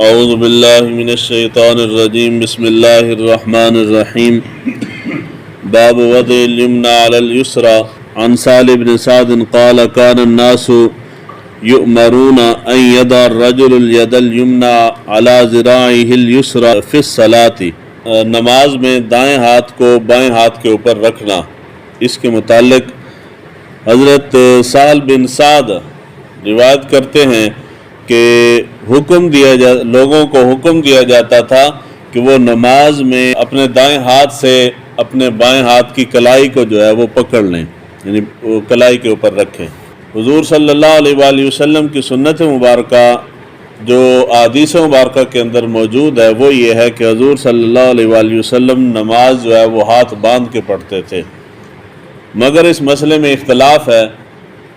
اعوذ باللہ من الشیطان الرجیم بسم اللہ الرحمن الرحیم باب وضع الیمنى علی اليسرى عن سهل بن سعد قال كان الناس يؤمرون ان يضع الرجل اليد اليمنى على ذراعه اليسرى في الصلاة، نماز میں دائیں ہاتھ کو بائیں ہاتھ کے اوپر رکھنا۔ اس کے متعلق حضرت سہل بن سعد روایت کرتے ہیں کہ لوگوں کو حکم دیا جاتا تھا کہ وہ نماز میں اپنے دائیں ہاتھ سے اپنے بائیں ہاتھ کی کلائی کو جو ہے وہ پکڑ لیں، یعنی وہ کلائی کے اوپر رکھیں۔ حضور صلی اللہ علیہ وآلہ وسلم کی سنت مبارکہ جو احادیث مبارکہ کے اندر موجود ہے وہ یہ ہے کہ حضور صلی اللہ علیہ وآلہ وسلم نماز جو ہے وہ ہاتھ باندھ کے پڑھتے تھے، مگر اس مسئلے میں اختلاف ہے۔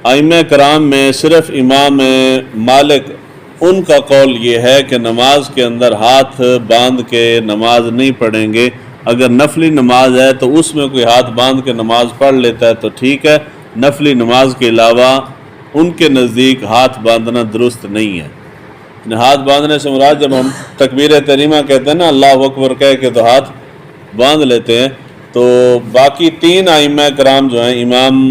ائمہ کرام میں صرف امام مالک ان کا قول یہ ہے کہ نماز کے اندر ہاتھ باندھ کے نماز نہیں پڑھیں گے۔ اگر نفلی نماز ہے تو اس میں کوئی ہاتھ باندھ کے نماز پڑھ لیتا ہے تو ٹھیک ہے، نفلی نماز کے علاوہ ان کے نزدیک ہاتھ باندھنا درست نہیں ہے۔ ہاتھ باندھنے سے مراد جب ہم تکبیر تحریمہ کہتے ہیں نا، اللہ اکبر کہہ کے تو ہاتھ باندھ لیتے ہیں، تو باقی تین ائمہ کرام جو ہیں، امام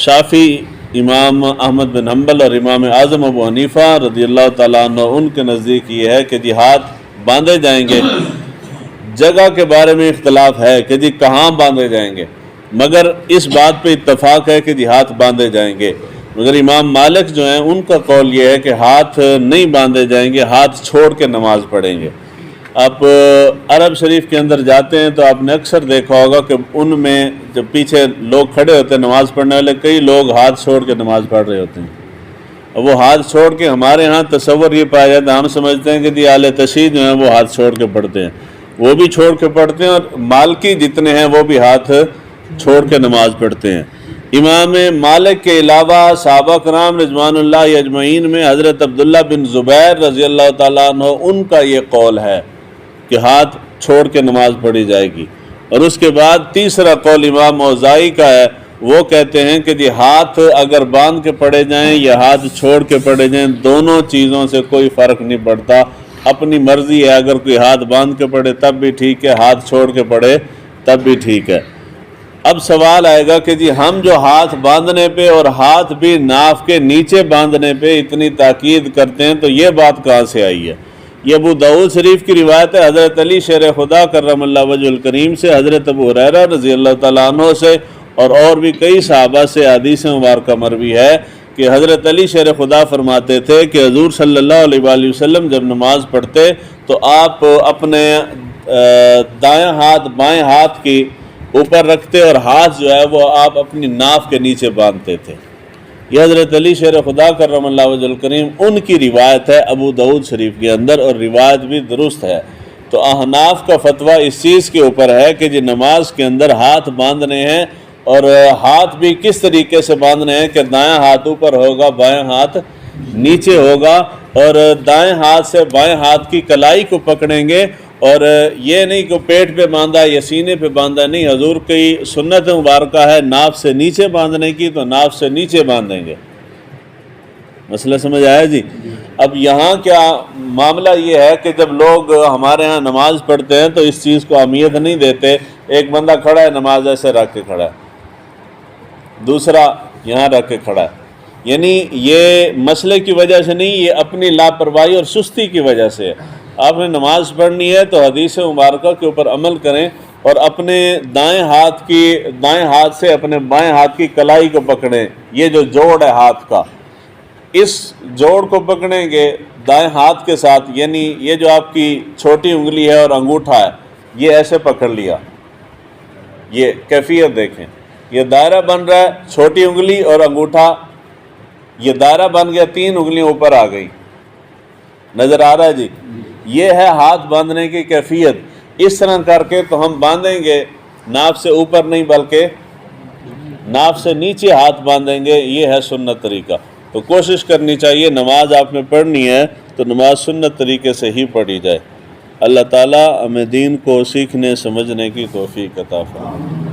شافعی، امام احمد بن حنبل اور امام اعظم ابو حنیفہ رضی اللہ تعالیٰ عنہ، ان کے نزدیک یہ ہے کہ ہاتھ باندھے جائیں گے۔ جگہ کے بارے میں اختلاف ہے کہ کہاں باندھے جائیں گے، مگر اس بات پہ اتفاق ہے کہ ہاتھ باندھے جائیں گے۔ مگر امام مالک جو ہیں ان کا قول یہ ہے کہ ہاتھ نہیں باندھے جائیں گے، ہاتھ چھوڑ کے نماز پڑھیں گے۔ آپ عرب شریف کے اندر جاتے ہیں تو آپ نے اکثر دیکھا ہوگا کہ ان میں جب پیچھے لوگ کھڑے ہوتے ہیں نماز پڑھنے والے، کئی لوگ ہاتھ چھوڑ کے نماز پڑھ رہے ہوتے ہیں۔ وہ ہاتھ چھوڑ کے، ہمارے ہاں تصور یہ پایا جاتا ہے، ہم سمجھتے ہیں کہ اہل تشیع جو ہیں وہ ہاتھ چھوڑ کے پڑھتے ہیں، وہ بھی چھوڑ کے پڑھتے ہیں، اور مالکی جتنے ہیں وہ بھی ہاتھ چھوڑ کے نماز پڑھتے ہیں۔ امام مالک کے علاوہ صحابہ کرام رضوان اللہ اجمعین میں حضرت عبداللہ بن زبیر رضی اللہ تعالیٰ عنہ، ان کا یہ قول ہے کہ ہاتھ چھوڑ کے نماز پڑھی جائے گی۔ اور اس کے بعد تیسرا قول امام اوزاعی کا ہے، وہ کہتے ہیں کہ ہاتھ اگر باندھ کے پڑھے جائیں یا ہاتھ چھوڑ کے پڑھے جائیں، دونوں چیزوں سے کوئی فرق نہیں پڑتا، اپنی مرضی ہے، اگر کوئی ہاتھ باندھ کے پڑھے تب بھی ٹھیک ہے، ہاتھ چھوڑ کے پڑھے تب بھی ٹھیک ہے۔ اب سوال آئے گا کہ ہم جو ہاتھ باندھنے پہ اور ہاتھ بھی ناف کے نیچے باندھنے پہ اتنی تاکید کرتے ہیں تو یہ بات کہاں سے آئی ہے؟ یہ ابو داؤد شریف کی روایت ہے حضرت علی شیر خدا کرم اللہ وجہ الکریم سے، حضرت ابو ہریرہ رضی اللہ تعالیٰ عنہ سے، اور بھی کئی صحابہ سے حدیث مبارکہ مروی ہے کہ حضرت علی شیر خدا فرماتے تھے کہ حضور صلی اللہ علیہ وآلہ وسلم جب نماز پڑھتے تو آپ اپنے دائیں ہاتھ بائیں ہاتھ کی اوپر رکھتے اور ہاتھ جو ہے وہ آپ اپنی ناف کے نیچے باندھتے تھے۔ یہ حضرت علی شیر خدا کرم اللہ وجہ الکریم ان کی روایت ہے ابو داؤد شریف کے اندر، اور روایت بھی درست ہے۔ تو احناف کا فتویٰ اس چیز کے اوپر ہے کہ نماز کے اندر ہاتھ باندھنے ہیں، اور ہاتھ بھی کس طریقے سے باندھنے ہیں کہ دائیں ہاتھ اوپر ہوگا، بائیں ہاتھ نیچے ہوگا، اور دائیں ہاتھ سے بائیں ہاتھ کی کلائی کو پکڑیں گے، اور یہ نہیں کہ پیٹ پہ باندھا یا سینے پہ باندھا، نہیں، حضور کی سنت مبارکہ ہے ناف سے نیچے باندھنے کی، تو ناف سے نیچے باندھیں گے۔ مسئلہ سمجھ آیا جی؟ اب یہاں کیا معاملہ یہ ہے کہ جب لوگ ہمارے ہاں نماز پڑھتے ہیں تو اس چیز کو اہمیت نہیں دیتے۔ ایک بندہ کھڑا ہے، نماز ایسے رکھ کے کھڑا ہے، دوسرا یہاں رکھ کے کھڑا ہے، یعنی یہ مسئلے کی وجہ سے نہیں، یہ اپنی لاپرواہی اور سستی کی وجہ سے ہے۔ آپ نے نماز پڑھنی ہے تو حدیث مبارکہ کے اوپر عمل کریں، اور اپنے دائیں ہاتھ سے اپنے بائیں ہاتھ کی کلائی کو پکڑیں۔ یہ جو جوڑ ہے ہاتھ کا، اس جوڑ کو پکڑیں گے دائیں ہاتھ کے ساتھ، یعنی یہ جو آپ کی چھوٹی انگلی ہے اور انگوٹھا ہے، یہ ایسے پکڑ لیا۔ یہ کیفیت دیکھیں، یہ دائرہ بن رہا ہے، چھوٹی انگلی اور انگوٹھا، یہ دائرہ بن گیا، تین انگلیاں اوپر آ گئی، نظر آ رہا ہے جی؟ یہ ہے ہاتھ باندھنے کی کیفیت۔ اس طرح کر کے تو ہم باندھیں گے، ناف سے اوپر نہیں بلکہ ناف سے نیچے ہاتھ باندھیں گے، یہ ہے سنت طریقہ۔ تو کوشش کرنی چاہیے نماز آپ نے پڑھنی ہے تو نماز سنت طریقے سے ہی پڑھی جائے۔ اللہ تعالیٰ ہمیں دین کو سیکھنے سمجھنے کی توفیق عطا فرمائے۔